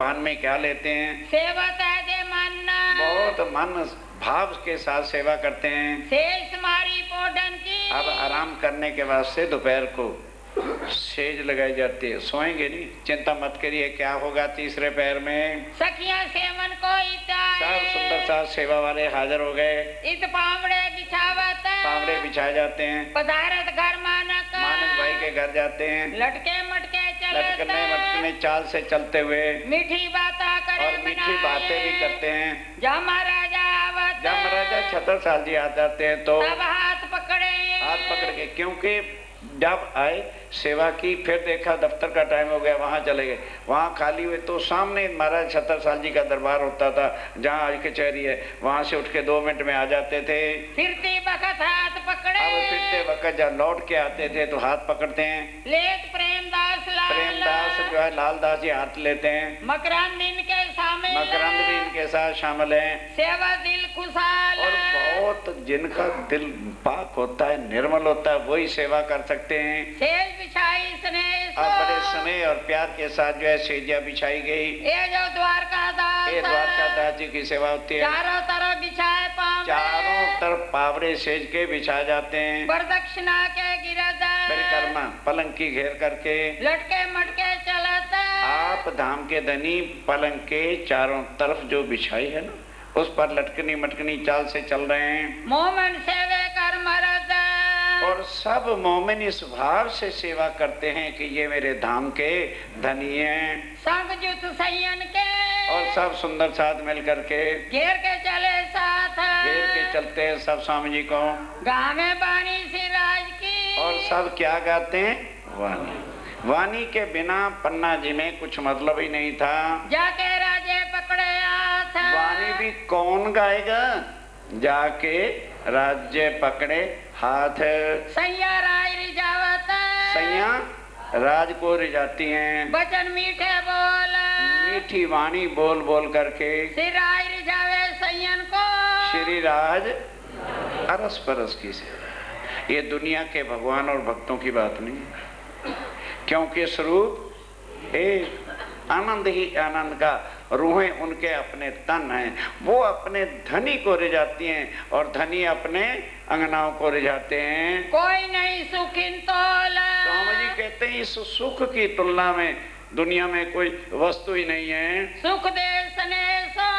पान में क्या लेते हैं? सेवत है जे मन, बहुत मन भाव के साथ सेवा करते हैं। शेष मारी पोडन की, अब आराम करने के वास्ते दोपहर को सेज लगाई जाती है। सोएंगे नहीं, चिंता मत करिए क्या होगा तीसरे पैर में। सखिया सेवन को सब सुंदर सा सेवा वाले हाजिर हो गए। इत पावड़े बिछावत, पावड़े बिछाए जाते हैं। पधारत घर मानक, मानक भाई के घर जाते हैं। लटके मटके चलत, लटकने मटकने चाल से चलते हुए मीठी बातें करे और मीठी बातें भी करते हैं। जब महाराजा आवत, जब महाराजा छत्रसाल जी आ जाते हैं तो तब हाथ पकड़े, हाथ पकड़ के, क्योंकि जब आए सेवा की, फिर देखा दफ्तर का टाइम हो गया, वहां चले गए, वहां खाली हुए तो सामने महाराज छत्रसाल जी का दरबार होता था, जहाँ आज कचहरी है, वहां से उठ के 2 मिनट में आ जाते थे। फिरते वक्त हाथ पकड़े, अब फिरते वक्त जब लौट के आते थे तो हाथ पकड़ते हैं। लेत प्रेमदास लाल, प्रेमदास जो है लालदास जी हाथ लेते हैं। मकरंद इनके शामिल, मकरंद भी इनके साथ शामिल हैं। सेवा दिल खुशहाल, और बहुत जिनका दिल पाक होता है, निर्मल होता है, वही सेवा कर सकते हैं। सेज बिछाई स्नेह और बड़े स्नेह और प्यार के साथ जो है सेजिया बिछाई गई। ये जो द्वारका दास, ये द्वारकादास जी की सेवा होती है। चारों तरफ बिछाए पावड़े, चारों तरफ पावड़े सेज के बिछाए जाते हैं। प्रदक्षिणा के गिरधर, परिक्रमा पलंग की घेर करके लटके मटके चलत, आप धाम के धनी पलंग के चारों तरफ जो बिछाई है ना, उस पर लटकनी मटकनी चाल से चल रहे हैं। मोमन सेवे कर मरद, और सब मोमिन इस भाव से सेवा करते हैं कि ये मेरे धाम के धनी हैं। संगजुत सैयन के, और सब सुंदर साथ मिल करके घेर के चले साथ, घेर के चलते हैं सब स्वामी जी को। गाँव में बानी सिराज की, और सब क्या गाते हैं? वाणी। वाणी के बिना पन्ना जी में कुछ मतलब ही नहीं था। जाके राजे पकड़े हाथ, वाणी भी कौन गाएगा? जाके राज्य पकड़े हाथ। सैया राय रिजावत, सैया राज को रिझाती हैं। बचन मीठे बोल, मीठी वाणी बोल बोल करके सिराय रिजावे सैयन को, श्री राज अरस परस की सेवा। ये दुनिया के भगवान और भक्तों की बात नहीं, क्योंकि स्वरूप एक आनंद ही आनंद का, रूहें उनके अपने तन हैं। वो अपने धनी को रिझाती हैं और धनी अपने अंगनाओं को रिझाते हैं। कोई नहीं सुखिन तोल, स्वामी जी कहते हैं इस सुख की तुलना में दुनिया में कोई वस्तु ही नहीं है। सुख दे स्नेह सो,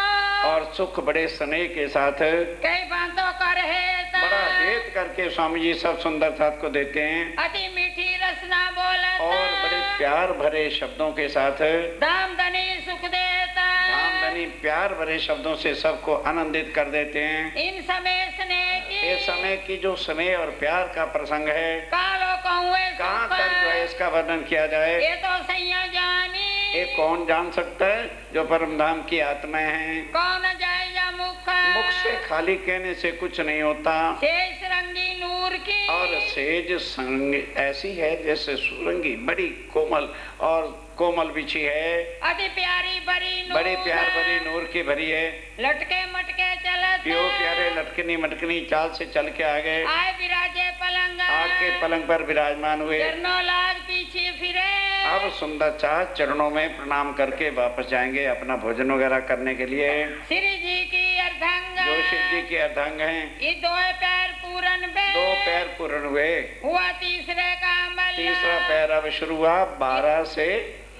और सुख बड़े स्नेह के साथ कई बातों कर है, बड़ा हेत करके स्वामी जी सब सुंदर साथ को देते हैं। अति मीठी रसना बोलत, और बड़े प्यार भरे शब्दों के साथ दाम धनी सुख देता, धाम धनी प्यार भरे शब्दों से सबको आनंदित कर देते हैं। इन समय स्नेह की, ये समय की जो स्नेह और प्यार का प्रसंग है, कालो कहूँ कहाँ तक जो है इसका वर्णन किया जाए? ये तो सैया जानी, ये कौन जान सकता है? जो परम धाम की आत्माएं हैं। कौन जाएगा मुख, मुख से खाली कहने से कुछ नहीं होता। शेष रंगी नूर की, और सेज संग ऐसी है जैसे सुरंगी, बड़ी कोमल और कोमल बिछी है, अति प्यारी बड़ी नूर, बड़ी प्यार भरी नूर की भरी है। लटके मटके चलत, प्यो प्यारे लटकनी मटकनी चाल से चल के आ गए, आए विराजे पलंग, आके पलंग पर विराजमान हुए। चरणों लाग पीछे फिरे, अब सुंदर चाह चरणों में प्रणाम करके वापस जाएंगे अपना भोजन वगैरह करने के लिए। श्री जी की अर्धंग, जो शिव जी के अर्धांग हैं, ये 2 पैर पूरन बे, 2 पैर पूर्ण हुए। हुआ तीसरे का अमल, तीसरा पैर अब शुरू हुआ 12 से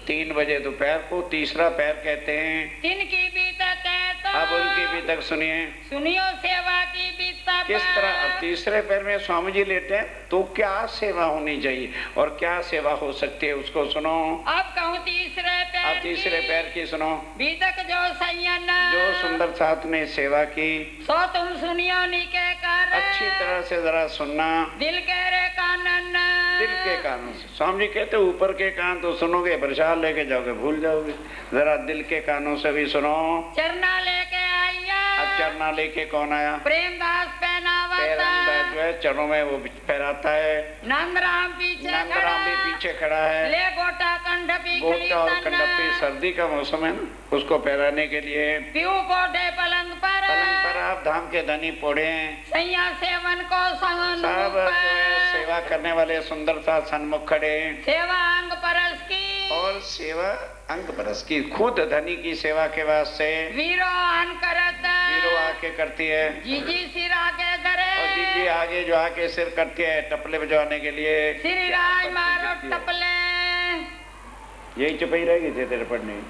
3 बजे दोपहर को तीसरा पैर कहते हैं। जिनकी बीतक है तो अब उनकी भी तक सुनिए सुनियो सेवा की बीतक, किस तरह। अब तीसरे पैर में स्वामी जी लेते हैं तो क्या सेवा होनी चाहिए और क्या सेवा हो सकती है उसको सुनो। अब कहूँ तीसरे पैर, अब तीसरे पैर की सुनो। बीतक जो सैयन, जो सुंदर साथ ने सेवा की, सो तुम सुनियो निके कर, अच्छी तरह से जरा सुनना। दिल के रे कानन, दिल के कानों से। स्वामी जी कहते ऊपर के कान तो सुनोगे, प्रसाद लेके जाओगे भूल जाओगे, जरा दिल के कानों से भी सुनो। चरना लेके आइया, अब चरना लेके कौन आया? प्रेमदास पहनावता, जो है चरणों में वो फहराता है। नंदराम पीछे नंदराम भी पीछे खड़ा है। ले गोटा कंडपी, गोटा और कंडपी, सर्दी का मौसम है ना, उसको पहराने के लिए। पीऊ पोटे पलंग पर, पलंग पर आप धाम के धनी पोड़े हैं। सैया सेवन को संग सब जो है सेवा करने वाले सुंदर सा सन्मुख खड़े हैं। सेवा अंग परस की, और सेवा अंक बरस की। खुद धनी की सेवा के वास्ते वीरो आन करत वीरो आके करती है, जीजी सिर आगे करे और जीजी आगे जो आके सिर करती है टपले बजवाने के लिए। श्री राय मारो टपले। यही चुपी रहेगी थे तेरे पढ़ने।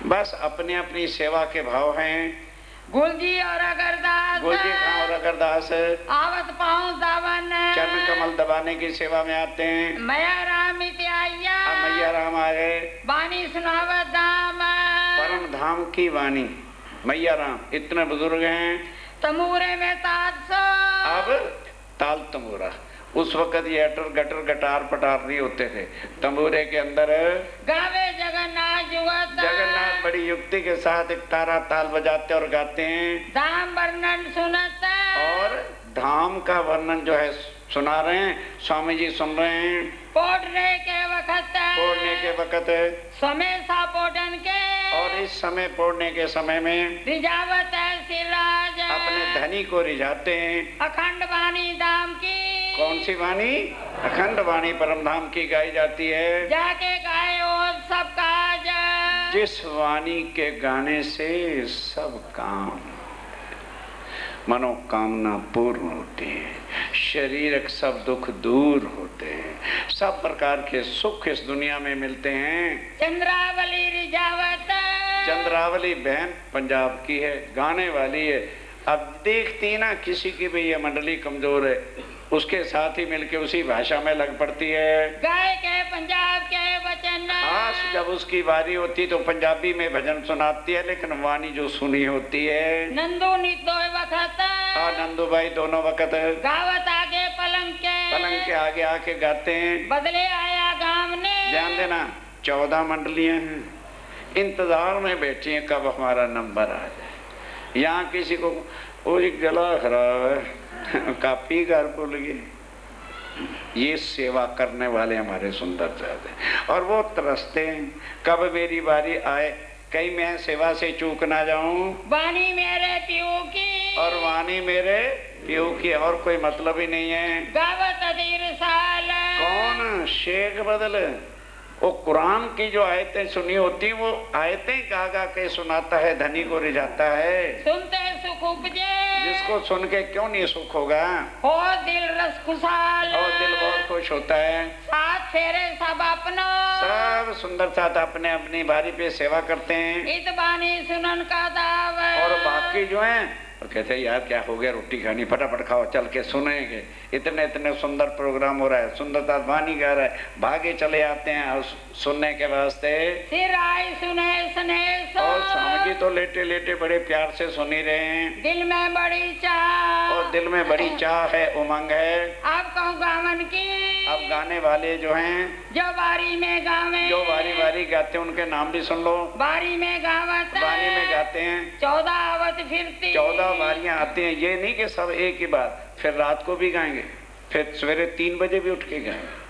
बस अपने अपनी सेवा के भाव हैं। गुलजी और अगरदास गुलजी खां और अगरदास आवत पाऊं दावन चरण कमल दबाने की सेवा में आते हैं। मैया राम इत्याया अब मैया राम आ गए। बानी सुनावत धाम परम धाम की वाणी मैया राम इतने बुजुर्ग हैं। तमूरे में ताज अब ताल तंबूरा, उस वक्त ये अटर गटर गटार पटार नहीं होते थे। तंबूरे के अंदर गावे जगन्नाथ जुगत जगन्नाथ बड़ी युक्ति के साथ एक तारा ताल बजाते और गाते हैं। धाम वर्णन सुनत और धाम का वर्णन जो है सुना रहे हैं, स्वामी जी सुन रहे हैं। पोड़ने के वक्त समय सा पोटन के और इस समय पोड़ने के समय में रिजावत है सिराज अपने धनी को रिझाते हैं। अखंड वाणी धाम की कौन सी वाणी? अखंड वाणी परम धाम की गाई जाती है। जाके गाए और सब काज जिस वाणी के गाने से सब काम मनोकामना पूर्ण होती है, शरीरक सब दुख दूर होते हैं, सब प्रकार के सुख इस दुनिया में मिलते हैं। चंद्रावली रिजावत चंद्रावली बहन पंजाब की है, गाने वाली है। अब देखती ना किसी की भी ये मंडली कमजोर है, उसके साथ ही मिलके उसी भाषा में लग पड़ती है। गाय के पंजाब के वचन आज जब उसकी बारी होती तो पंजाबी में भजन सुनाती है, लेकिन वाणी जो सुनी होती है नंदू नितो वक्त और नंदू भाई दोनों वक्त गावत आगे पलंग के आगे आके गाते हैं। बदले आया गांव ने ध्यान देना 14 मंडलियां हैं, इंतजार में बैठी हैं कब हमारा नंबर आ जाए। यहाँ किसी को वो गला खराब है कापी घर भूल गए, ये सेवा करने वाले हमारे सुंदर चाहते और वो तरसते हैं कब मेरी बारी आए, कहीं मैं सेवा से चूक ना जाऊं। वाणी मेरे प्यू की और वाणी मेरे प्यू की, और कोई मतलब ही नहीं है। गावत अधीर साल कौन शेख बदल वो कुरान की जो आयतें सुनी होती वो आयतें गा गा के सुनाता है, धनी को रिझाता है। सुनते सुख उपजे जिसको सुन के क्यों नहीं सुख होगा? हो दिल रस खुशहाल और दिल बहुत खुश होता है। साथ फेरे सब अपनो सब सुंदर साथ अपने अपनी बारी पे सेवा करते हैं। इत बानी सुनन का दाव और बाकी जो हैं और कहते हैं यार क्या हो गया, रोटी खानी फटाफट खाओ चल के सुनेंगे, इतने इतने सुंदर प्रोग्राम हो रहा है, सुंदरता वाणी गा रहा है, भागे चले आते हैं और सुनने के वास्ते। सिर आई सुने और स्वामी जी तो लेटे लेटे बड़े प्यार से सुनी रहे हैं। दिल में बड़ी चाह और दिल में बड़ी चाह है, उमंग है। अब कहूँ गावन की अब गाने वाले जो हैं जो बारी में गावे जो बारी बारी गाते हैं उनके नाम भी सुन लो। बारी में गावत बारी में गाते हैं 14 आवत फिरती 14 बारियां आती हैं। ये नहीं कि सब एक ही बार, फिर रात को भी गाएंगे, फिर सवेरे 3 बजे भी उठ के गाएंगे।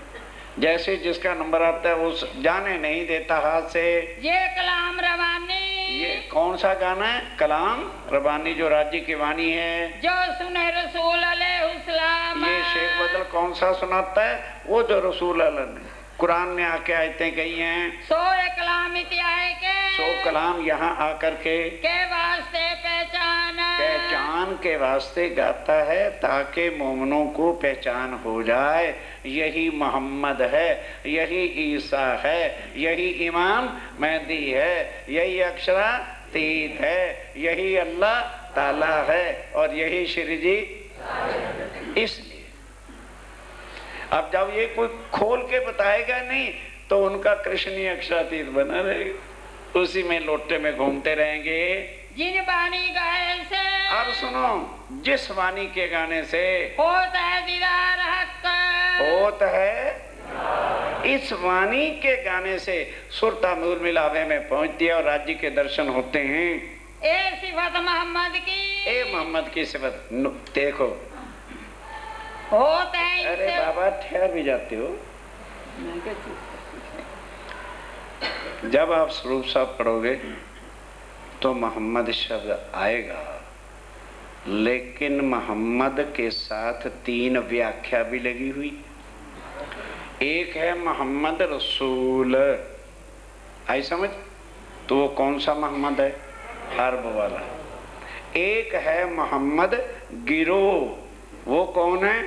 जैसे जिसका नंबर आता है वो जाने नहीं देता हाथ से। ये कलाम रवानी ये कौन सा गाना है? कलाम रबानी जो राज्य की वाणी है, जो सुने रसूल अलैहिस्सलाम। ये शेख बदल कौन सा सुनाता है? वो जो रसूल अल्लाह ने कुरान में आके आयतें कही हैं। सो कलाम इत्याए के सो कलाम यहाँ आकर के वास्ते पहचान के वास्ते गाता है ताकि मोमनों को पहचान हो जाए। यही मोहम्मद है, यही ईसा है, यही इमाम मेहदी है, यही अक्षरातीत है, यही अल्लाह ताला है और यही श्री जी। इसलिए अब जब ये कोई खोल के बताएगा नहीं तो उनका कृष्ण ही अक्षरातीत बना रहेगा, उसी में लोटे में घूमते रहेंगे। जिन वाणी गाए से अब सुनो, जिस वाणी के गाने से होता है दीदार हक, होता है इस वाणी के गाने से सुरता मूल मिलावे में पहुंचती है और राज्य के दर्शन होते हैं। ए सिफत मोहम्मद की, ए मोहम्मद की सिफत देखो होता है। अरे बाबा ठहर भी जाते हो। जब आप स्वरूप साहब पढ़ोगे तो मोहम्मद शब्द आएगा, लेकिन मोहम्मद के साथ 3 व्याख्या भी लगी हुई। एक है मोहम्मद रसूल, आई समझ? तो वो कौन सा मोहम्मद है? हर्ब वाला। एक है मोहम्मद गिरोह, वो कौन है?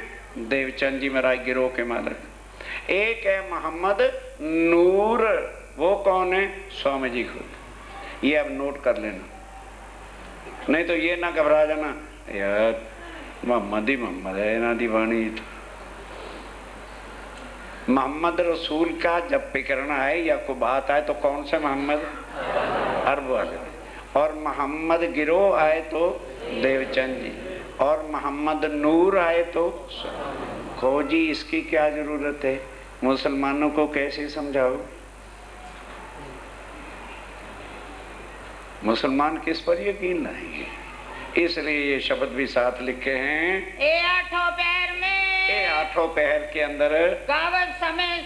देवचंद जी महाराज गिरोह के मालिक। एक है मोहम्मद नूर, वो कौन है? स्वामी जी खुद। ये अब नोट कर लेना, नहीं तो ये ना घबरा जाना यार मोहम्मद ही मोहम्मद है ना दीवानी। मोहम्मद रसूल का जब फिक्रना है या कोई बात आए तो कौन से मोहम्मद? हर्ब वाले। और मोहम्मद गिरोह आए तो देवचंद जी, और मोहम्मद नूर आए तो कहो जी इसकी क्या जरूरत है? मुसलमानों को कैसे समझाओ? मुसलमान किस पर यकीन लाएंगे? इसलिए ये शब्द भी साथ लिखे हैं। ए आठों पैर में, ये आठों पहर के अंदर गावत समय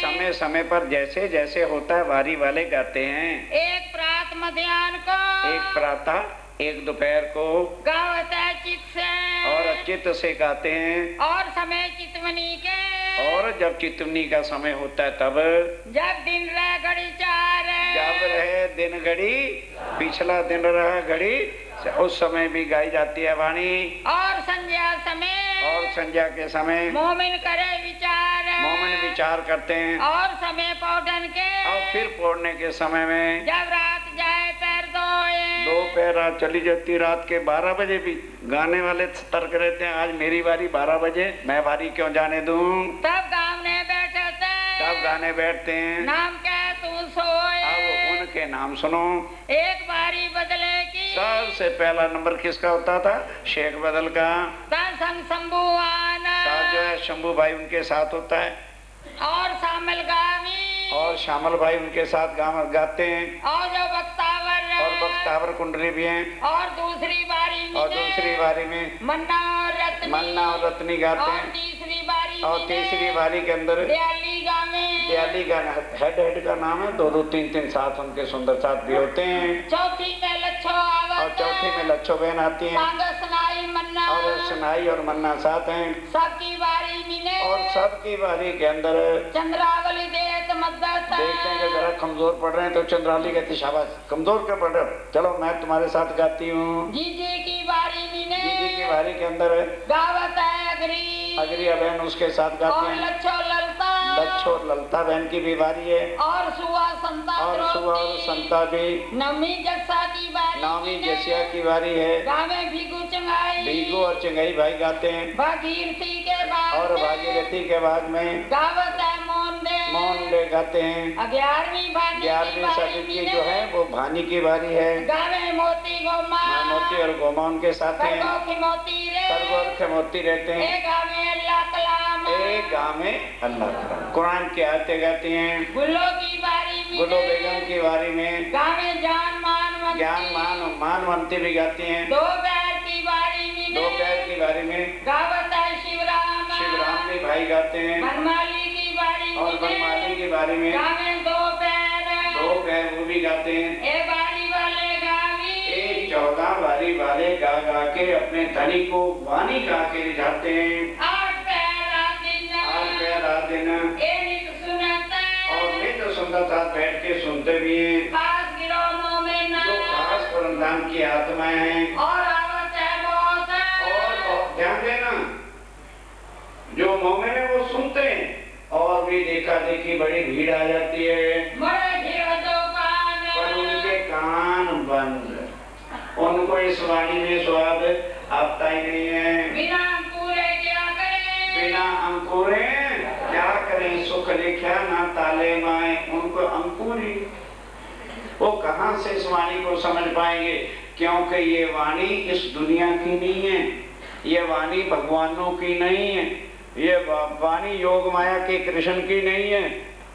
समय समय पर जैसे जैसे होता है वारी वाले गाते हैं। एक प्रात मध्याह्न को, एक प्रातः एक दोपहर को गावत है चित से, और चित्त से गाते हैं। और समय चितवनी के, और जब चितवनी का समय होता है तब, जब दिन रह घड़ी चार, जब रहे दिन घड़ी, पिछला दिन रहा घड़ी, उस समय भी गाई जाती है वाणी। और संध्या समय, और संध्या के समय मोमिन करे विचार, मोमिन विचार करते हैं। और समय पौधन के, और फिर पौड़ने के समय में जब रात जाए पैर धोए, दोपहर रात चली जाती, रात के 12 बजे भी गाने वाले तर्क रहते हैं आज मेरी बारी 12 बजे, मैं बारी क्यों जाने दूं? तब गाने बैठे थे, तब गाने बैठते हैं। नाम क्या तू सोए, अब उनके नाम सुनो। एक बारी बदले की, सबसे पहला नंबर किसका होता था? शेख बदल का। संग शंभुआन, साथ जो है शंभू भाई उनके साथ होता है, और शामिल गावी, और श्यामल भाई उनके साथ गाते हैं। और जो बख्तावर, और बख्तावर कुंडली भी हैं। और दूसरी बारी में, और दूसरी बारी में मन्ना और रत्नी, मन्ना और रत्नी गाते और हैं। तीसरी बारी और तीसरी बारी के अंदर दयाली गावे, दयाली का हेड का नाम है। 2 2 3 3 साथ उनके सुंदर साथ भी होते हैं। चौथी में लच्छो आवत, और चौथी में लच्छो बहन आती हैं। सांग सनाई मन्ना, और सनाई और मन्ना साथ हैं। सबकी बारी मिले, और सबकी बारी के अंदर चंद्रावली देत मदद, देखते हैं कि जरा कमजोर पड़ रहे हैं तो चंद्रावली कहती शाबाश कमजोर क्यों पड़ रहे हो, चलो मैं तुम्हारे साथ गाती हूँ। जीजी की बारी मिले, जीजी की बारी के अंदर गावत है अगरी, अगरिया बहन उसके साथ गाती और हैं। लच्छो ललता, लच्छो और ललता बहन की भी बारी है। और सुआ संता, और सुआ और संता भी। नवमी जक्सा की बारी, नवमी जसिया की बारी है। गावे भीगू चंगाई, भीगू और चंगाई भाई गाते हैं। भागीरथी के बाद, और भागीरथी के बाद में गावत है मौन ले गाते हैं। 11वीं भानी, 11वीं सदी की जो है वो भानी की बारी है। गावे मोती गोमा, मोती और गोमा उनके साथ हैं। मोती रे, करगोर के मोती रहते हैं। एक गावे अल्लाह कलाम, एक गाँव में अल्लाह कलाम कुरान की आयतें गाती हैं। गुल्लो की बारी में, गुल्लो बेगम की बारी में गावे जान मानवंती, ज्ञान मानवंती भी गाती हैं। दोपहर की बारी में, दोपहर की बारी में गावत है शिवराम भी भाई गाते हैं। बनमाली की बारी और में, बनमाली की बारी में गावे दोपहर वो भी गाते हैं। ए बारी वाले गावी, एक 14 बारी वाले गा गा के अपने धनी को वाणी गा के रिझाते हैं। 8 पैर रात दिन, 8 पैर रात दिन, ए नित सुनता, और नित सुंदर साथ बैठ के सुनते भी हैं। खास गिरोह में ना, जो खास परमधाम की आत्माएं हैं। और आवत है बहुत, और ध्यान देना जो मोमिन है वो सुनते हैं, और भी देखा देखी बड़ी भीड़ आ जाती है, बड़े भीड़ दो कान, पर उनके कान बंद, उनको इस वाणी में स्वाद आता ही नहीं है। बिना अंकुरे क्या करें, बिना अंकुरे क्या करें, सुख लिखा ना ताले माए, उनको अंकुरी वो कहां से इस वाणी को समझ पाएंगे? क्योंकि ये वाणी इस दुनिया की नहीं है, ये वाणी भगवानों की नहीं है, ये वाणी योग माया के कृष्ण की नहीं है,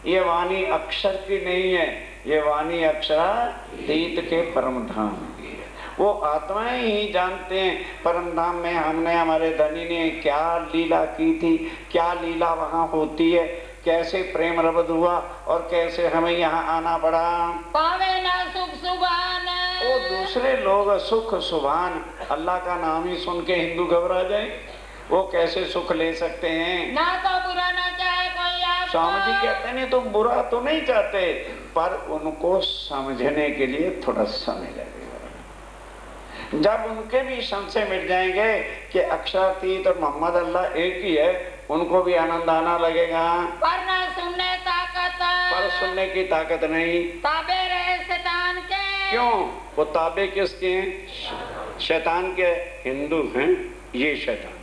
ये वाणी अक्षर की नहीं है, ये वाणी अक्षरातीत के परम धाम की है। वो आत्माएं ही जानते हैं परम धाम में हमने हमारे धनी ने क्या लीला की थी, क्या लीला वहाँ होती है, कैसे प्रेम रबद हुआ और कैसे हमें यहाँ आना पड़ा। पावे ना सुख सुभान, वो दूसरे लोग सुख सुभान अल्लाह का नाम ही सुन के हिंदू घबरा जाए, वो कैसे सुख ले सकते हैं? ना तो बुरा ना चाहे कोई स्वामी जी कहते हैं तो बुरा तो नहीं चाहते, पर उनको समझने के लिए थोड़ा समय लगेगा। जब उनके भी संशय मिट जाएंगे कि अक्षरातीत और मोहम्मद अल्लाह एक ही है, उनको भी आनंद आना लगेगा। पर न सुनने ताकत, पर सुनने की ताकत नहीं। ताबे रहे शैतान के। क्यों? वो ताबे किसके हैं? शैतान के। हिंदू हैं ये शैतान,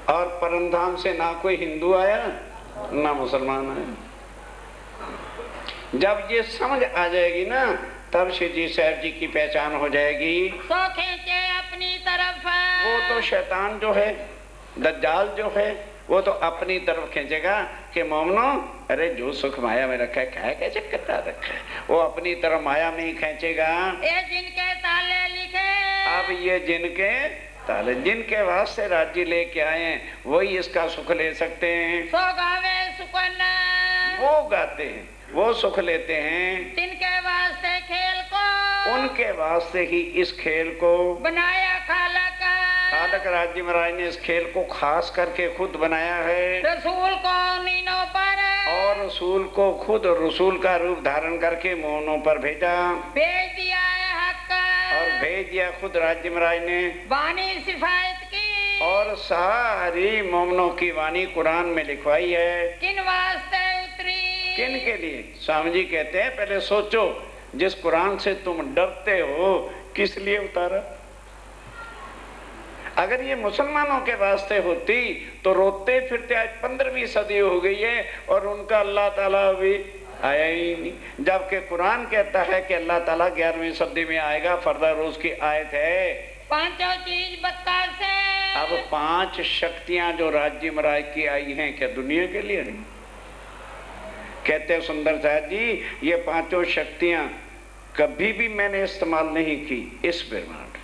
और परमधाम से ना कोई हिंदू आया ना मुसलमान आया। जब ये समझ आ जाएगी ना, तब श्री जी साहब जी की पहचान हो जाएगी। सो खींचे अपनी तरफ, वो तो शैतान जो है, दज्जाल जो है, वो तो अपनी तरफ खींचेगा कि मोमनो, अरे जो सुख माया में रखा है क्या क्या चक्कर रखा है, वो अपनी तरफ माया में ही खींचेगा। ये जिनके ताले लिखे, अब ये जिनके ताले, जिनके वास्ते राज्य लेके आए हैं, वही इसका सुख ले सकते हैं। सो गावे सुकन, वो गाते हैं, वो सुख लेते हैं। जिनके वास्ते खेल को, उनके वास्ते ही इस खेल को बनाया खालक। खालक राज्य महाराज ने इस खेल को खास करके खुद बनाया है। रसूल को नीनों पर, और रसूल को खुद रसूल का रूप धारण करके मोहनों पर भेजा, भेज दिया है हक, और भेज दिया खुद राज्य महाराज ने। वाणी सिफायत की, और सारी मोमनों की वाणी कुरान में लिखवाई है। किन वास्ते उतरी, किन के लिए? स्वामी जी कहते हैं पहले सोचो, जिस कुरान से तुम डरते हो किस लिए उतारा? अगर ये मुसलमानों के वास्ते होती तो रोते फिरते, आज 15वीं सदी हो गई है और उनका अल्लाह ताला अभी आया ही नहीं। जबकि कुरान कहता है कि अल्लाह ताला 11वीं सदी में आएगा, फर्दा रोज की आयत है। पांचों चीज बता से, अब 5 शक्तियां जो राज्य महाराज की आई हैं, क्या दुनिया के लिए नहीं? कहते हैं सुंदर साहब जी, ये 5 शक्तियां कभी भी मैंने इस्तेमाल नहीं की इस ब्रह्मांड में।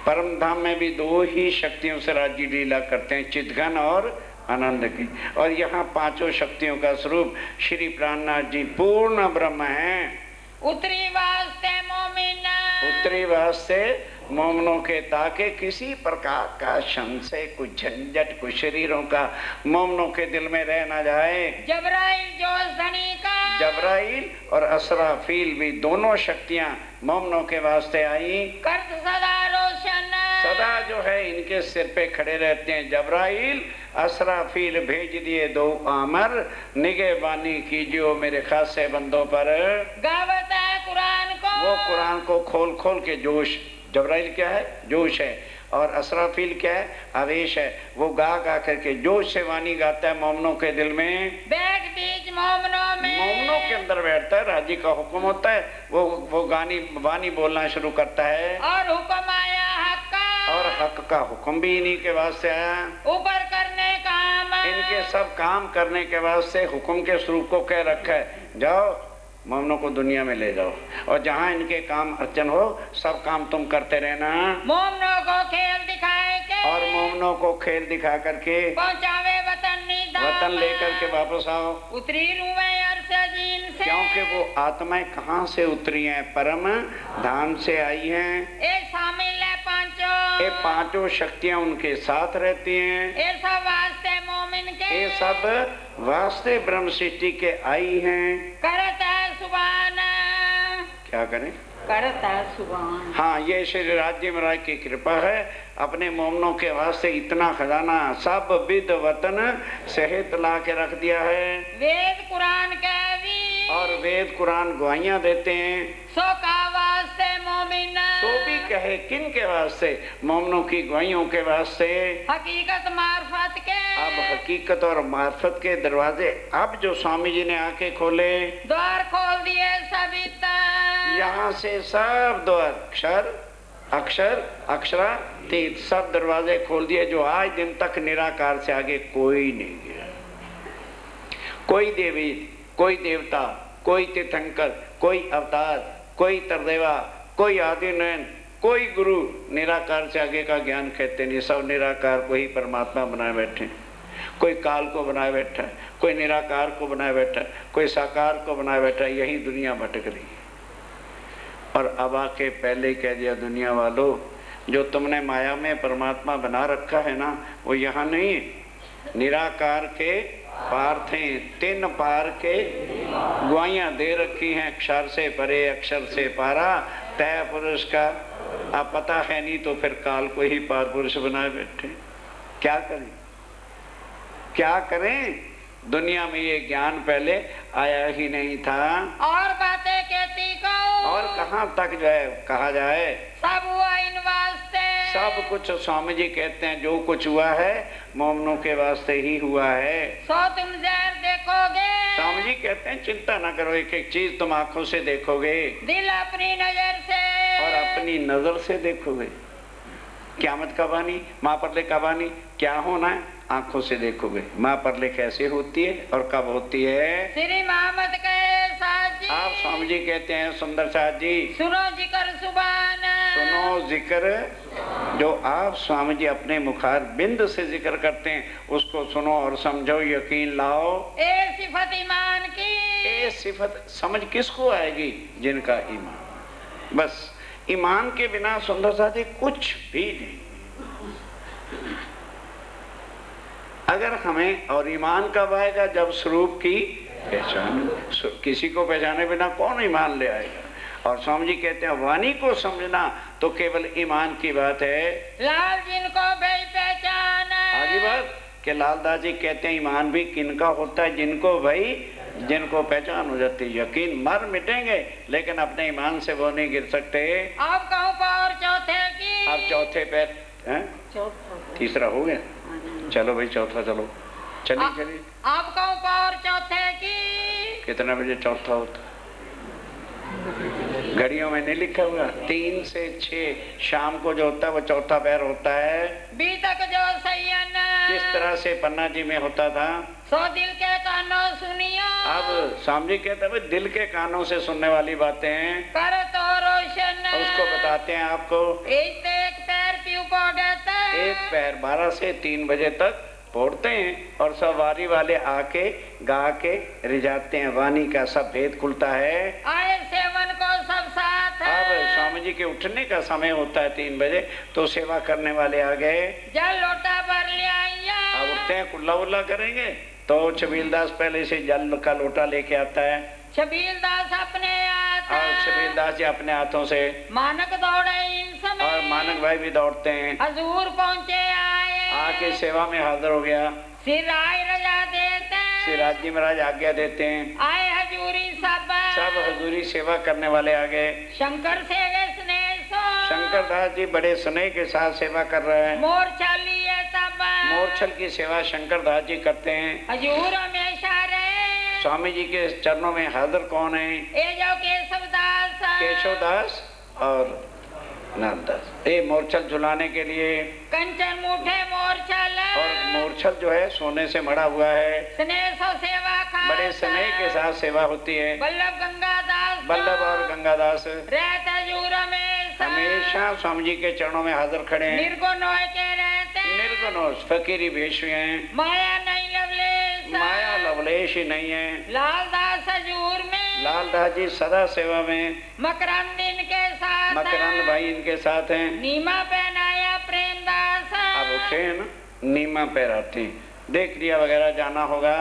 परम धाम में भी 2 ही शक्तियों से राज्य लीला करते हैं, चितघन और आनंद की। और यहाँ 5 शक्तियों का स्वरूप श्री प्राणनाथ जी पूर्ण ब्रह्म हैं। उतरी वास्ते मोमिन, उत्तरी वास्ते मोमनों के, ताकि किसी प्रकार का संशय, कुछ झंझट, कुछ शरीरों का मोमनों के दिल में रह ना जाए। जबराइल जो धनी का, जबराइल और असराफील भी दोनों शक्तियां मोमनों के वास्ते आई। कर्त सदा रोशन, सदा जो है इनके सिर पे खड़े रहते हैं। जबराइल असराफील भेज दिए 2 आमर, निगहबानी कीजिए मेरे खासे बंदों पर। गावत है कुरान को, वो कुरान को खोल खोल के जोश। जबराइल क्या है? जोश है। और असराफील क्या है? आवेश है। वो गा गा करके जोश से वाणी गाता है मोमनों के दिल में। बैठ बीच मोमनों में, मोमनों के अंदर बैठता है, राजी का हुक्म होता है, वो गानी वाणी बोलना शुरू करता है। और हुक्म आया हक का, और हक का हुक्म भी इन्हीं के वास्ते आया। ऊपर करने काम, इनके सब काम करने के वास्ते हुक्म के स्वरूप को कह रखा है, जाओ मोमनों को दुनिया में ले जाओ, और जहाँ इनके काम अर्चन हो सब काम तुम करते रहना। मोमनों को खेल दिखाए के, और मोमनों को खेल दिखा करके पहुंचावे वतन वतन लेकर के वापस आओ। उतरी रुए अरसजीन से, क्योंकि वो आत्माएं कहाँ से उतरी हैं? परम धाम से आई हैं। ये शामिल है पांचों, ये 5 शक्तियां उनके साथ रहती हैं। ये सब वास्ते मोमिन के, ये सब वास्ते ब्रह्म सृष्टि के आई हैं। करता सुभान, क्या करें? करता सुभान। हाँ, ये श्री राज्य महाराज की कृपा है। अपने मोमनों के वास्ते इतना खजाना सब विद वतन सहित ला के रख दिया है। वेद कुरान का भी, और वेद कुरान गवाहियां देते हैं। सो का वास्ते मोमिन, तो भी कहे किन के वास्ते? मोमनों की गवाहियों के वास्ते। हकीकत मार्फत के, अब हकीकत और मार्फत के दरवाजे अब जो स्वामी जी ने आके खोले, द्वार खोल दिए सभी तक। यहाँ से सब द्वार, अक्षर अक्षर अक्षरातीत सब दरवाजे खोल दिए, जो आज दिन तक निराकार से आगे कोई नहीं गया। कोई देवी, कोई देवता, कोई तीर्थंकर, कोई अवतार, कोई तरदेवा, कोई आदि नयन, कोई गुरु निराकार से आगे का ज्ञान कहते नहीं। सब निराकार को ही परमात्मा बनाए बैठे। कोई काल को बनाए बैठा है, कोई निराकार को बनाए बैठा है, कोई साकार को बनाए बैठा है। यही दुनिया भटक रही है। और अब आके पहले कह दिया, दुनिया वालों, जो तुमने माया में परमात्मा बना रखा है ना, वो यहाँ नहीं है, निराकार के पार थे, तीन पार के गुआइयां दे रखी हैं, अक्षर से परे अक्षर से पारा, तय पुरुष का आप पता है नहीं तो फिर काल को ही पार पुरुष बनाए बैठे। क्या करें, क्या करें? दुनिया में ये ज्ञान पहले आया ही नहीं था। और बातें कहती को और कहाँ तक जो है कहा जाए, सब हुआ इन वास्ते। सब कुछ स्वामी जी कहते हैं जो कुछ हुआ है मोमनों के वास्ते ही हुआ है। सो तुम जहर देखोगे, स्वामी जी कहते हैं चिंता ना करो, एक एक चीज तुम आंखों से देखोगे, दिल अपनी नजर से और अपनी नजर से देखोगे। क़यामत कब आनी, माँ परले कब आनी, क्या होना है, आंखों से देखोगे। माँ परले कैसे होती है और कब होती है। श्री मोहम्मद कहे साथ जी, आप स्वामी जी कहते हैं सुंदर साथ जी, सुनो जिक्र सुभान, सुनो जिक्र, जो आप स्वामी जी अपने मुखार बिंद से जिक्र करते हैं उसको सुनो और समझो, यकीन लाओ। ए सिफत ईमान की, ये सिफत समझ किसको आएगी, जिनका ईमान। बस ईमान के बिना सुंदर साथी कुछ भी नहीं। अगर हमें, और ईमान कब आएगा, जब स्वरूप की पहचान। किसी को पहचाने बिना कौन ईमान ले आएगा। और स्वामी जी कहते हैं वाणी को समझना तो केवल ईमान की बात है। लाल जिनको भाई पहचान, आगे बात कि लालदास जी कहते हैं ईमान भी किनका होता है, जिनको भाई, जिनको पहचान हो जाती है। यकीन मर मिटेंगे लेकिन अपने ईमान से वो नहीं गिर सकते। अब कहूँ पावर चौथे की, अब चौथे पैर हैं, तीसरा हो गया, चलो भाई चौथा, चलो चलिए चलिए। अब कहूँ पावर चौथे की, कितना बजे चौथा होता, घड़ियों में नहीं लिखा हुआ, 3 से 6 शाम को जो होता है वो चौथा पैर होता है। बीतक जो सैयन, किस तरह से पन्ना जी में होता था, सो दिल के कानों सुनियो। अब स्वामी जी कहते हैं दिल के कानों से सुनने वाली बातें हैं, कर तो रोशन, उसको बताते हैं आपको। एक पैर पीऊ पौड़ता, एक पैर 12 से 3 बजे तक पढ़ते हैं और सब वारी वाले आके गा के रिझाते हैं, वाणी का सब भेद खुलता है। आए सेवन को सब साथ, अब स्वामी जी के उठने का समय होता है 3 बजे, तो सेवा करने वाले आ गए, जल लोटा भर ले आइया। अब उठते हैं कुल्ला उल्ला करेंगे तो छबीलदास पहले से जल का लोटा लेके आता है, छबील दास अपने आता, और छबीलदास जी अपने हाथों से, मानक दौड़े इन समय, और मानक भाई भी दौड़ते हैं, हजूर पहुँचे आए, आके सेवा में हाजिर हो गया। सिर आए रजा देते, सिराज जी महाराज आज्ञा देते हैं, आए हजूरी सब हजूरी सेवा करने वाले आ गए। शंकर से गए स्नेह सो, शंकर दास जी बड़े स्नेह के साथ सेवा कर रहे हैं। मोर्चा लिए तब, मोरछल की सेवा शंकर दास जी करते हैं। हजूर हमेशा रहे, स्वामी जी के चरणों में हाजिर कौन है, ए जो केशव दास, केशव दास और नामदास। ये मोरछल झुलाने के लिए, कंचन मुठे मोरछल, और मोरछल जो है सोने से मढ़ा हुआ है, स्नेह सो सेवा खा, बड़े स्नेह के साथ सेवा होती है। बल्लभ गंगा दास, बल्लभ और गंगादास रहते हजूर हमेशा, हमेशा स्वामी जी के चरणों में हाजिर खड़े हैं। निर्गुण होए के रहते, निर्गुण फकीरी भेष में हैं, माया नहीं लवलेश, माया लवलेश ही नहीं है। लाल दास हजूर में, लालदास जी सदा सेवा में, मकरंद इनके साथ, मकरंद भाई इनके साथ हैं। नीमा पहनाया प्रेम दास, अब उठे हैं ना, नीमा पहराते, देख लिया वगैरह जाना होगा,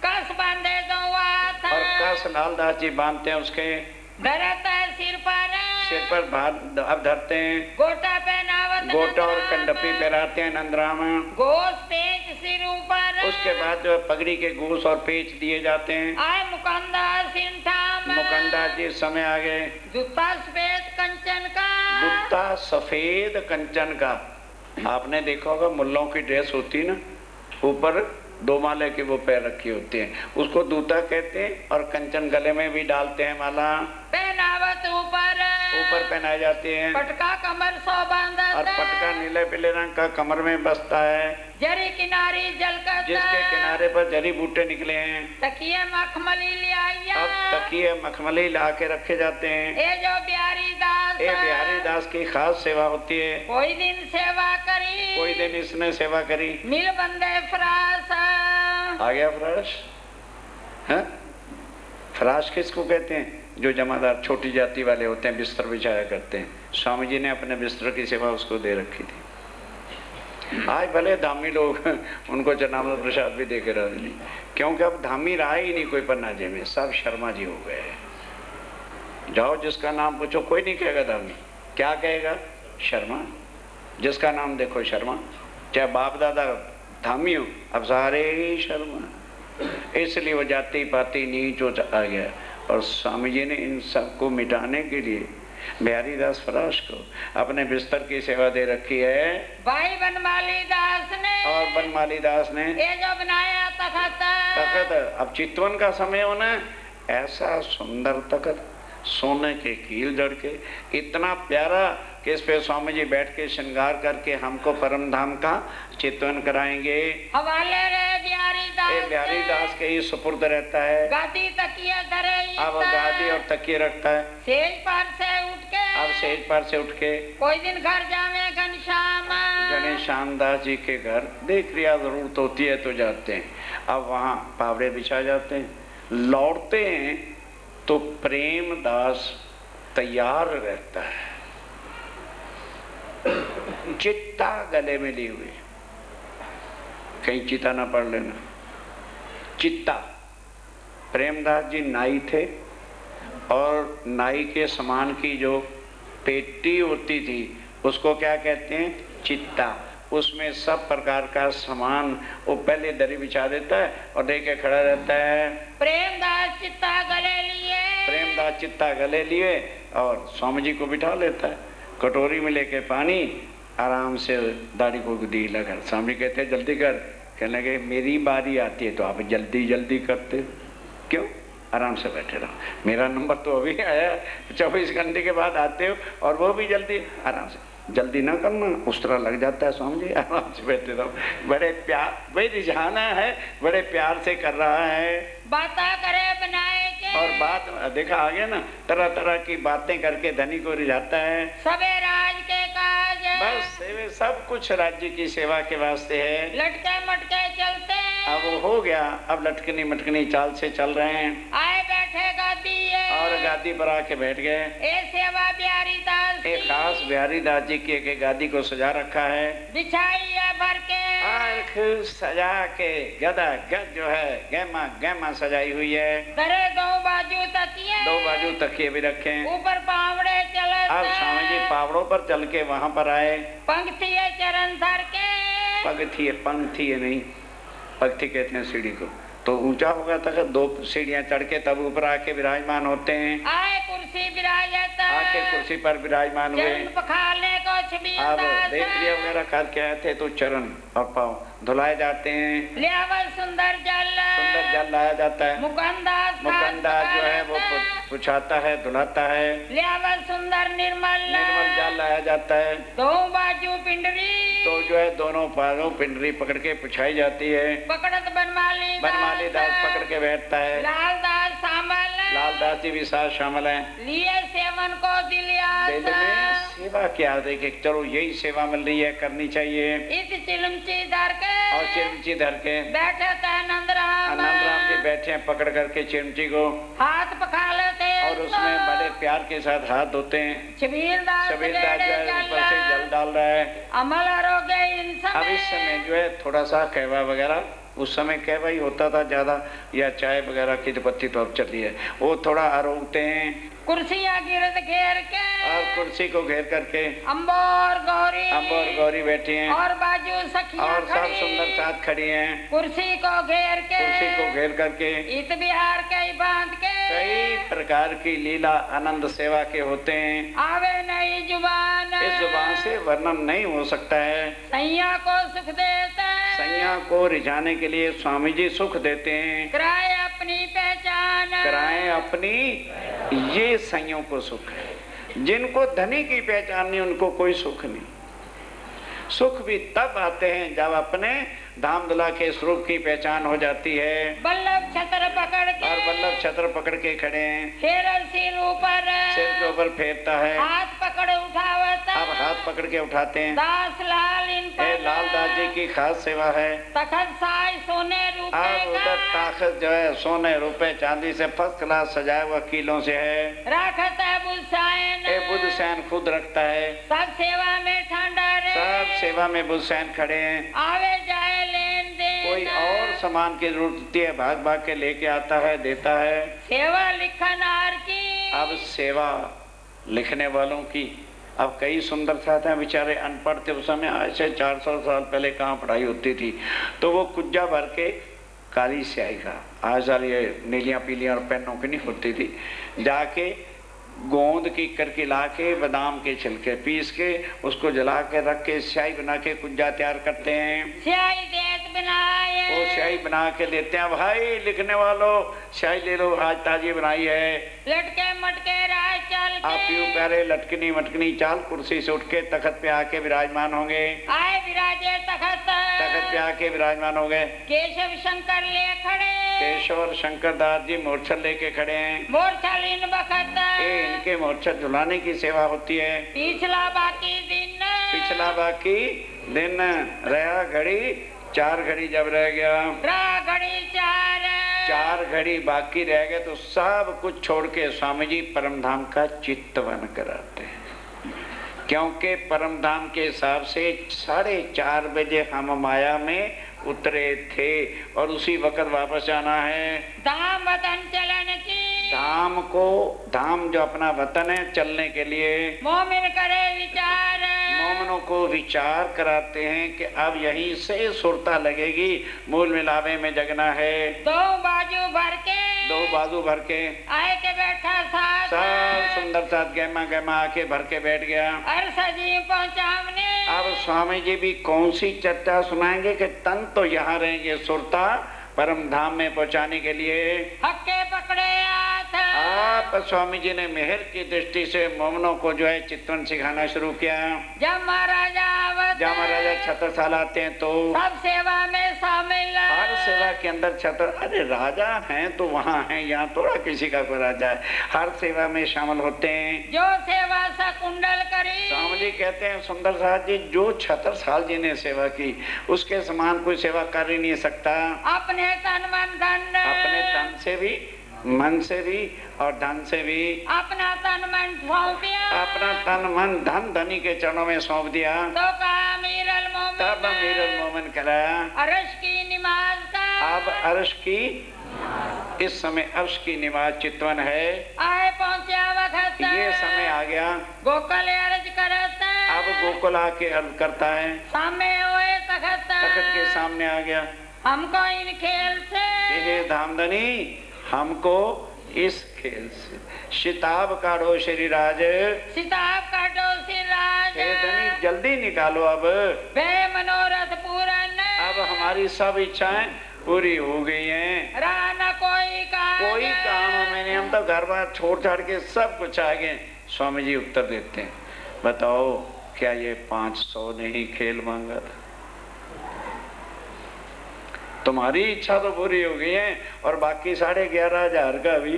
कस बांधे दो हाथ, और कस लालदास जी बांधते हैं उसके धरता है सिर पर भात अब धरते हैं। गोटा पहनावत, गोटा और कंडपी पहराते हैं नंदराम। गोश पेच सिर ऊपर, उसके बाद जो है पगड़ी के गोश और पेच दिए जाते हैं। आए मुकंदा सिंठाम, मुकंदा जी समय आ गए, जूता सफेद कंचन का, जूता सफेद कंचन का। आपने देखा होगा मुल्लों की ड्रेस होती ना, ऊपर 2 माले की वो पैर रखी होती है, उसको दूता कहते हैं, और कंचन गले में भी डालते हैं माला, पहनावत ऊपर पहनाए जाते हैं। पटका कमर सो बांधा, और पटका नीले पीले रंग का कमर में बसता है, जरी किनारी जलकर, जिसके किनारे पर जड़ी बूटे निकले हैं। तकिए मखमली ले आइया, अब तकिए मखमली ला के रखे जाते हैं। ए जो बिहारी दास, ये बिहारी दास की खास सेवा होती है। कोई दिन सेवा करी, कोई दिन इसने सेवा करी। मिल बंदे फरास, आ गया फराश है? फराश किसको कहते हैं? जो जमादार छोटी जाति वाले होते हैं, बिस्तर बिछाया करते हैं। स्वामी जी ने अपने बिस्तर की सेवा उसको दे रखी थी। आज भले धामी लोग उनको चरणामृत प्रसाद भी दे के रह नहीं, क्योंकि अब धामी रहा ही नहीं कोई पन्नाजे में, सब शर्मा जी हो गए। जाओ जिसका नाम पूछो कोई नहीं कहेगा धामी, क्या कहेगा? शर्मा। जिसका नाम देखो शर्मा, चाहे बाप दादा धामी हो, अब सारे ही शर्मा। इसलिए वो जाति पाति नीच आ गया। और स्वामी जी ने इन सबको मिटाने के लिए बिहारी दास फराश को अपने बिस्तर की सेवा दे रखी है। भाई बनमाली दास ने, और बनमाली दास ने ये जो बनाया तखत, अब चितवन का समय होना, ऐसा सुंदर तखत सोने के कील जड़ के, इतना प्यारा कि इस पे स्वामी जी बैठ के श्रृंगार करके हमको परम धाम का चितवन कराएंगे। हवाले रे बिहारी दास के ही सुपुर्द रहता है। गादी तकिया धरे, अब गादी और तकिए रखता है। सेज पर से उठ के, अब सेज पर से उठ के कोई दिन घर जावे घनश्याम दास जी के घर, देख लिया जरूरत होती है तो जाते हैं। अब वहाँ पावड़े बिछा जाते हैं, लौटते हैं तो प्रेम दास तैयार रहता है, चित्ता गले में ली हुई, कहीं चिता ना पढ़ लेना। चित्ता, प्रेमदास जी नाई थे और नाई के समान की जो पेटी होती थी उसको क्या कहते हैं? चित्ता। उसमें सब प्रकार का सामान वो पहले दरी बिछा देता है और लेके खड़ा रहता है। प्रेमदास चित्ता गले लिए, प्रेमदास चित्ता गले लिए और स्वामी जी को बिठा लेता है, कटोरी में लेके पानी, आराम से दाढ़ी को दी लगा। स्वामी कहते हैं जल्दी कर, कहने लगे मेरी बारी आती है तो आप जल्दी जल्दी करते हो, क्यों? आराम से बैठे रहो, मेरा नंबर तो अभी आया, 24 घंटे के बाद आते हो और वो भी जल्दी। आराम से, जल्दी ना करना, उस तरह लग जाता है स्वामी जी, आराम से बैठे रहो। बड़े प्यार, भाई रिझाना है, बड़े प्यार से कर रहा है। बातें करे बनाए के, और बात देखा आगे ना, तरह तरह की बातें करके धनी को रिझाता है। सबे राज के काज, बस सेवे सब कुछ राज्य की सेवा के वास्ते है। लटके मटके चलते, अब वो हो गया, अब लटकनी मटकनी चाल से चल रहे हैं। आए बैठे गादी और गादी पर आके बैठ गए। ए सेवा बिहारी दास, एक खास बिहारी दास जी की एक गादी को सजा रखा है, बिछाई है भर के, सजा के गदा गद जो है गैमा गैमा सजाई हुई है। दरे दो बाजू तकिए, दो बाजू तकिए भी रखे, ऊपर पावड़े चले। अब स्वामी जी पावड़ों पर चल के वहाँ पर आए। पंक्ति चरण धर के, पगथी पंक्ति नहीं, पगथी कहते हैं सीढ़ी को, तो ऊंचा होगा तक 2 सीढ़ियां चढ़ के तब ऊपर आके विराजमान होते हैं। आए कुर्सी विराजता, आके कुर्सी पर विराजमान हुए। पखालने को अब देख लिया वगैरह करके आए थे तो चरण और पाँव धुलाए जाते हैं। लियावल सुंदर जल लाया जाता है। मुकंदा जो है वो पुछाता है, धुलाता है। लियावल सुंदर निर्मल जल लाया जाता है। दो बाजू पिंडरी, तो जो है दोनों पैरों पिंडरी पकड़ के पुछाई जाती है। पकड़त बनमाली दास पकड़ के बैठता है। लालदास शामिल, लालदास जी भी साथ शामिल हैं। लिए सेवन को दिलिया, सेवा क्या देखे, चलो यही सेवा मिल रही है, करनी चाहिए। इस चिलमची धर के, और चिमची धर के बैठे थे नंदराम जी बैठे हैं पकड़ करके चिमची को, हाथ पका लेते और उसमें बड़े प्यार के साथ हाथ धोते हैं। शबीरदास ऊपर से जल डाल रहा है। अमल आरोग्य इन अब इस समय जो है थोड़ा सा कहवा वगैरह, उस समय कहवा ही होता था ज्यादा, या चाय वगैरह की तो पत्ती तो अब चली है, वो थोड़ा आरोगते हैं। कुर्सियाँ गिरद घेर के, और कुर्सी को घेर करके अम्बर गौरी बैठी हैं, और बाजू सखियाँ और सब सुंदर साथ खड़ी हैं। कुर्सी को घेर करके इत बिहार के बांध के, कई प्रकार की लीला आनंद सेवा के होते हैं। आवे नहीं जुबान, इस जुबान से वर्णन नहीं हो सकता है। सैया को सुख देते, सैया को रिझाने के लिए स्वामी जी सुख देते हैं। कराए अपनी पहचान, कराए अपनी, ये सैयों को सुख है। जिनको धनी की पहचान नहीं उनको कोई सुख नहीं। सुख भी तब आते हैं जब अपने धाम दुला के स्वरूप की पहचान हो जाती है। बल्लभ छत्र पकड़ के, और बल्लभ छत्र पकड़ के खड़े हैं। सिर ऊपर, सिर के ऊपर फेरता है। हाथ पकड़ उठावता, अब हाथ पकड़ के उठाते हैं। दास लाल इन पर, लाल दास जी की खास सेवा है। तखत साई सोने रुपए अब उधर ताकत जो है सोने रुपए चांदी से फर्स्ट क्लास सजाया हुआ कीलों से है। राखत है बुलसायन, बुध सैन खुद रखता है। सब सेवा में ठंडा रे, सब सेवा में बुध सैन खड़े हैं। आवे जाए लेन देन, कोई और सामान की जरूरत होती है, भाग भाग के लेके आता है, देता है। सेवा लिखनहार की, अब सेवा लिखने वालों की, अब कई सुंदर साथ हैं बेचारे अनपढ़ थे उस समय, आज से 400 साल पहले कहाँ पढ़ाई होती थी, तो वो कुज्जा भर के काली स्याही का, आज साल ये नीलियाँ पीलियाँ और पेनों की नहीं होती थी, जाके गोंद की करके ला के बादाम के छिलके पीस के उसको जला के रख के स्याही बना के कुज्जा तैयार करते हैं। स्याही देत बनाए, वो स्याही बना के देते हैं, भाई लिखने वालों स्याही ले लो, आज ताजी बनाई है। लटके मटके राह चल आप के, यूं प्यारे लटकनी मटकनी चाल कुर्सी से उठ के तखत पे आके विराजमान होंगे। आए विराजे तखत, तखत पे आके विराजमान हो गए। केशव शंकर ले खड़े, केशव और शंकर दास जी मोर्छल लेके खड़े हैं। मोरछल इन बखत, इनके मोर्छल झुलाने की सेवा होती है। पिछला बाकी दिन, पिछला बाकी दिन रहा घड़ी, 4 घड़ी जब रह गया, रहा घड़ी 4 घड़ी बाकी रह गए तो सब कुछ छोड़ के स्वामी जी परमधाम का चित्तवन कराते हैं, क्योंकि परमधाम के हिसाब से 4:30 बजे हम माया में उतरे थे और उसी वक्त वापस आना है। धाम वतन चलन की, धाम जो अपना वतन है चलने के लिए मोमिन करे विचार, मोमनों को विचार कराते हैं कि अब यहीं से सुरता लगेगी, मूल मिलावे में जगना है। दो बाजू भर के, दो बाजू भर के आए के बैठा साथ, सब सुंदर साथ गहमा गहमा आके भर के बैठ गया। अरसा जी पहुंचा हमने, अब स्वामी जी भी कौन सी चर्चा सुनाएंगे कि तन तो यहाँ रहेंगे, सुरता परम धाम में पहुंचाने के लिए हक्के पकड़े हाथ, आप स्वामी जी ने मेहर की दृष्टि से मोमनों को जो है चितवन सिखाना शुरू किया। जब महाराजा जब महाराजा छत्रसाल आते हैं तो सब सेवा में शामिल, हर सेवा के अंदर छत्र, अरे राजा हैं तो वहाँ हैं, यहाँ थोड़ा किसी का कोई राजा है, हर सेवा में शामिल होते हैं। जो सेवा सा कुंडल करी, स्वामी जी कहते हैं सुंदर साहब जी, जो छत्रसाल जी ने सेवा की उसके समान कोई सेवा कर ही नहीं सकता। अपने तन मन धन, अपने तन से भी, मन से भी और धन से भी, अपना तन मन सौंप दिया, अपना तन मन धन धनी के चरणों में सौंप दिया। तो कहा मीरल मोमिन, तब मीरल मोमिन कराया। अर्श की नमाज का, अब अर्श की, इस समय अर्श की नमाज चितवन है। आए पहुंचा वक्त, ये समय आ गया, गोकुल अर्ज करता, अब गोकुल आके अर्ज करता है, सामने हुए तखत, तखत के सामने आ गया। हमको इन खेल से, हे धामधनी हमको इस खेल से, शिताब काटो श्री राज, सिताब काटो सिराज, हे धनी जल्दी निकालो अब, बे मनोरथ पूरन, अब हमारी सब इच्छाएं पूरी हो गई हैं, रहा न कोई काम मैंने, हम तो घर बार छोड़ छाड़ के सब कुछ आ गए। स्वामी जी उत्तर देते हैं, बताओ क्या ये 500 ने ही खेल मांगा था? तुम्हारी इच्छा तो पूरी हो गई है और बाकी 11,500 का भी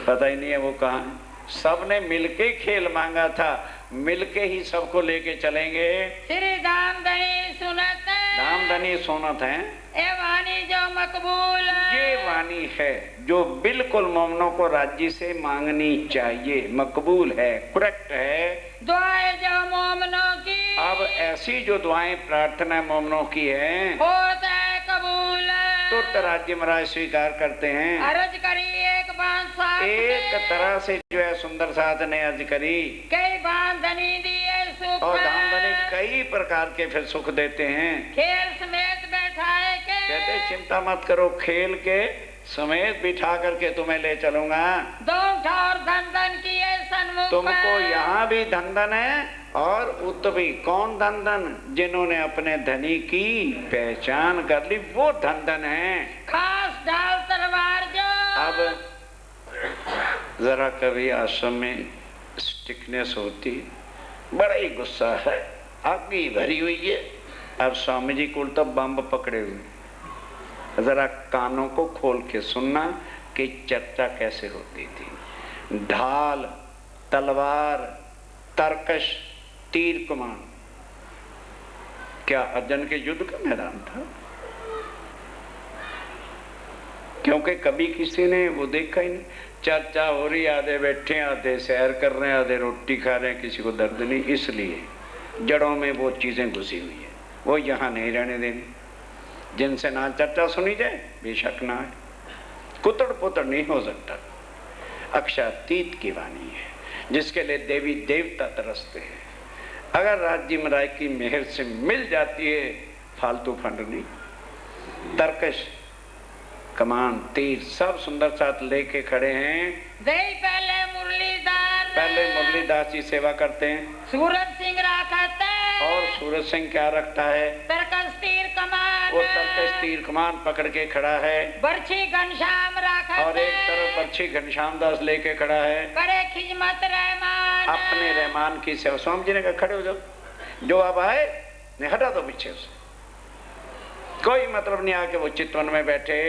पता ही नहीं है वो कहाँ है। सबने मिलके खेल मांगा था, मिलके ही सबको लेके चलेंगे। श्री धामधनी सुनत, धामधनी सुनत है, ए वाणी जो मकबूल, ये वाणी है जो बिल्कुल मोमनों को राज्य से मांगनी चाहिए, मकबूल है, करेक्ट है। दुआएं जो मोमनों की, अब ऐसी जो दुआएं प्रार्थना मोमनों की है होता है कबूल, तुरंत राज्य महाराज स्वीकार करते हैं। अर्ज करी एक बात, एक तरह से जो है सुंदर साथ ने अर्ज करी, कई बात धनी दिए सुख, और धामधनी कई प्रकार के फिर सुख देते हैं। खेल समेत बैठाए के, कहते चिंता मत करो, खेल के समेत बिठा करके तुम्हें ले चलूंगा। दो ठार धन धन किए सन्मुख, तुमको यहाँ भी धन धन है और उत भी। कौन धन धन? जिन्होंने अपने धनी की पहचान कर ली वो धन धन है। खास ढाल तलवार जो, अब जरा कभी आश्रम में स्टिकनेस होती, बड़ा ही गुस्सा है, आग भी भरी हुई है। अब स्वामी जी को तो बम पकड़े हुए, जरा कानों को खोल के सुनना कि चर्चा कैसे होती थी। ढाल, तलवार, तरकश, तीर कमान, क्या अर्जुन के युद्ध का मैदान था? क्योंकि कभी किसी ने वो देखा ही नहीं। चर्चा हो रही, आधे बैठे हैं, आधे सैर कर रहे हैं, आधे रोटी खा रहे हैं, किसी को दर्द नहीं। इसलिए जड़ों में वो चीजें घुसी हुई है, वो यहाँ नहीं रहने देनी। जिनसे ना चर्चा सुनी जाए बेशक ना है, कुतड़ पुतड़ नहीं हो सकता। अक्षातीत की वाणी है, जिसके लिए देवी देवता तरसते हैं। अगर राज्य महाराज की मेहर से मिल जाती है, फालतू फंड नहीं, तर्कश कमान तीर सब सुंदर साथ लेके खड़े हैं। पहले मुरलीदास जी सेवा करते हैं। सूरज सिंह रखते और सूरज सिंह क्या रखता है? तरकस तीर कमान। वो तरकस तीर कमान पकड़ के खड़ा है। बर्छी घनश्याम रखते और एक तरफ बर्छी घनश्याम दास लेके खड़ा है। करे खिजमत रहमान, अपने रहमान की सेवा। स्वामी जी ने कहा खड़े हो जाओ, जो अब आए नहीं हटा दो पीछे से। कोई मतलब नहीं आके वो चितवन में बैठे।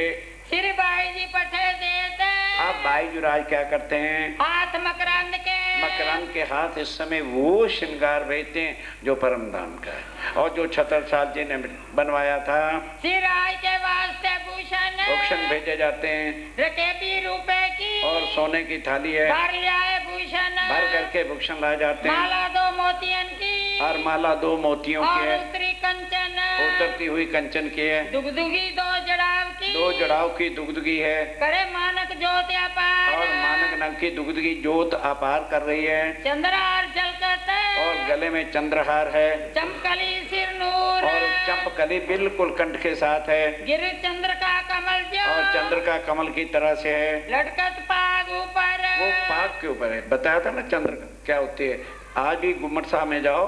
श्री भाई जी पठे देते। आप भाई जुराज क्या करते हैं? हाथ मकरंद के। मकरंद के हाथ इस समय वो श्रृंगार भेजते हैं जो परम धाम का है, और जो छत्रसाल जी ने बनवाया था। सिराय के वास्ते भूषण भेजे जाते हैं। रकेबी रुपए की और सोने की थाली है, भर लियाए भूषण, भर करके भूषण लाए जाते हैं। माला 2 मोतियन की, और माला 2 मोतियों की है। उत्तरी कंचन, उतरती हुई कंचन की है। दुगदुगी 2 जड़ाव की, 2 जड़ाव की दुगदुगी है। करे मानक ज्योत अपार, और मानक नग की दुगदुगी ज्योत अपार कर रही है। चंद्रहार झलकता, और गले में चंद्रहार है। चमकली सिर नूर, और चंपकली बिल्कुल कंठ के साथ है। गिर चंद्र का कमल जो, और चंद्र का कमल की तरह से है। लटकत पाग ऊपर, वो पाग के ऊपर है। बताया था ना चंद्र क्या होती है। आज भी गुम्मट साहब में जाओ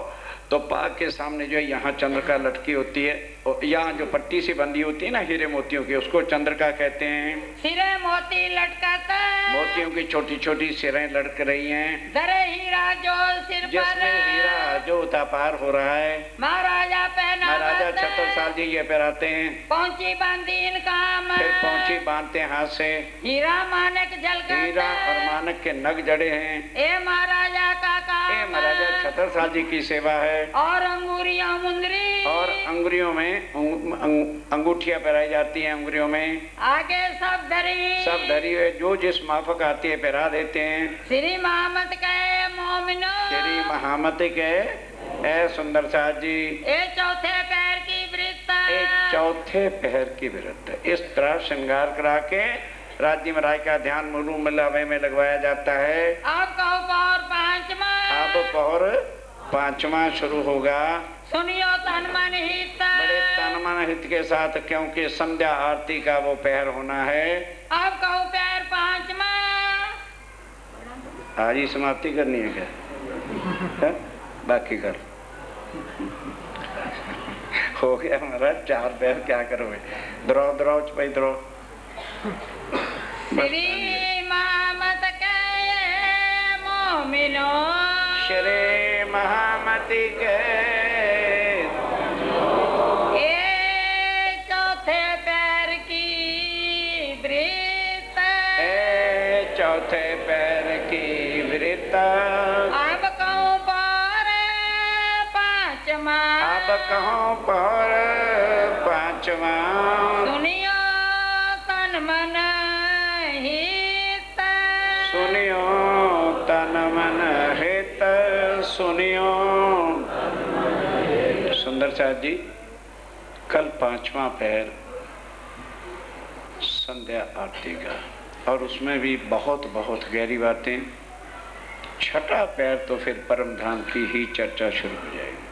तो पाग के सामने जो है यहाँ चंद्रका लटकी होती है, और यहाँ जो पट्टी सी बंधी होती है ना हीरे मोतियों की, उसको चंद्रका कहते हैं। सिरे मोती लटकाता, मोतियों की छोटी छोटी सिरें लटक रही हैं। दरे हीरा जो सिर पर, जिसमें हीरा जो उतापार हो रहा है। महाराजा पहना, महाराजा छत्रसाल जी ये पहनाते हैं। पहुंची बांधी इनका, फिर पहुंची बांधते हैं हाथ से। हीरा मानक झलकता, हीरा और मानक के नग जड़े हैं। ए महाराजा का काम, ये महाराजा छत्रसाल जी की सेवा है। और अंगूरिया मुंदरी, और अंगुरियों में अंगूठियां पहनाई जाती हैं। अंगुरियों में आगे सब धरी हुए जो जिस माफक आती है पहना देते हैं। श्री महामत के मोमिनो, श्री महामती के ए सुंदर साथ जी, ए चौथे पैर की वृत्त, चौथे पैर की वृत्त। इस तरह श्रृंगार करा के राज्य महाराज का ध्यान मुरु मलावे में लगवाया जाता है। अब कहो पौर पांचवा, अब पौर 5वां शुरू होगा। सुनियो तन मन हित, बड़े तन मन हित के साथ, क्योंकि संध्या आरती का वो पैर होना है। अब कहो पैर 5वां, आज ही समाप्ति करनी है क्या? है? बाकी कर हो गया हमारा 4 पैर। क्या करोगे? द्रो द्रो चपाई द्रो। श्री महामत के मोमिनो, श्री महामती के चौथे पैर की वृत्त, चौथे पैर की वृत्त। अब कहूँ पौर 5वां, अब कहूँ पौर 5वां। सुनियो तन मन हित, सुनियो तन मन हित, सुनियो। सुंदर साथ जी, कल 5वां पैर संध्या आरती का, और उसमें भी बहुत बहुत गहरी बातें। 6ठा पैर तो फिर परम धाम की ही चर्चा शुरू हो जाएगी।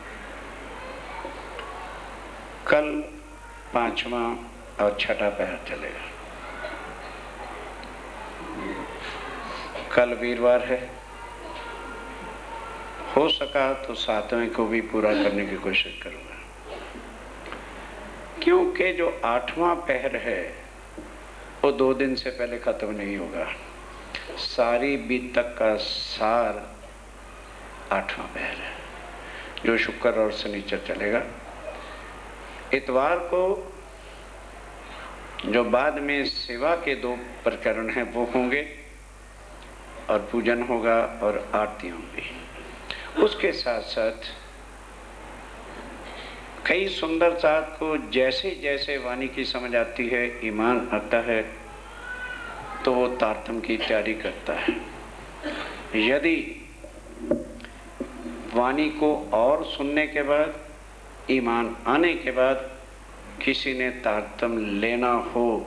कल 5वां और 6ठा पैर चलेगा। कल वीरवार है, हो सका तो 7वें को भी पूरा करने की कोशिश करूंगा, क्योंकि जो 8वां पहर है वो 2 दिन से पहले खत्म नहीं होगा। सारी बीतक का सार 8वां पहर है, जो शुक्र और शनिचर चलेगा। इतवार को जो बाद में सेवा के 2 प्रकरण हैं वो होंगे, और पूजन होगा और आरती होंगी। उसके साथ साथ कई सुंदर साथ को जैसे जैसे वाणी की समझ आती है, ईमान आता है, तो वो तारतम की तैयारी करता है। यदि वाणी को और सुनने के बाद, ईमान आने के बाद किसी ने तारतम लेना हो,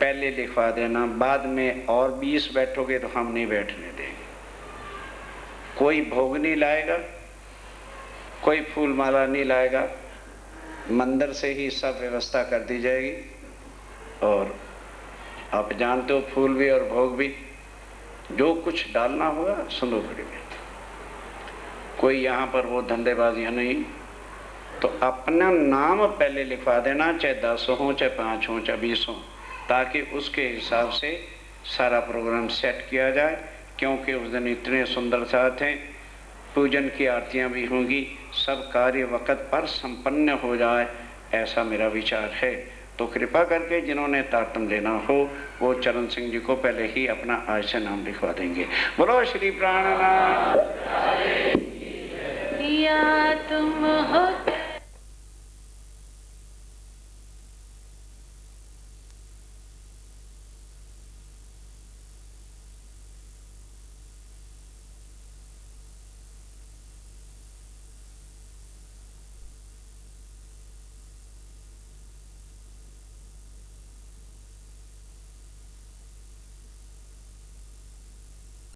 पहले लिखवा देना, बाद में और 20 बैठोगे तो हम नहीं बैठने देंगे। कोई भोग नहीं लाएगा, कोई फूल माला नहीं लाएगा, मंदिर से ही सब व्यवस्था कर दी जाएगी। और आप जानते हो फूल भी और भोग भी, जो कुछ डालना होगा संदूकड़ी में। कोई यहाँ पर वो धंधेबाजियाँ नहीं, तो अपना नाम पहले लिखवा देना, चाहे 10 हो, चाहे 5 हो, चाहे 20 हो, ताकि उसके हिसाब से सारा प्रोग्राम सेट किया जाए। क्योंकि उस दिन इतने सुंदर साथ हैं, पूजन की आरतियाँ भी होंगी, सब कार्य वक़्त पर संपन्न हो जाए, ऐसा मेरा विचार है। तो कृपा करके जिन्होंने तारतम लेना हो वो चरण सिंह जी को पहले ही अपना आज से नाम लिखवा देंगे। बोलो श्री प्राणनाथ। या तुम हो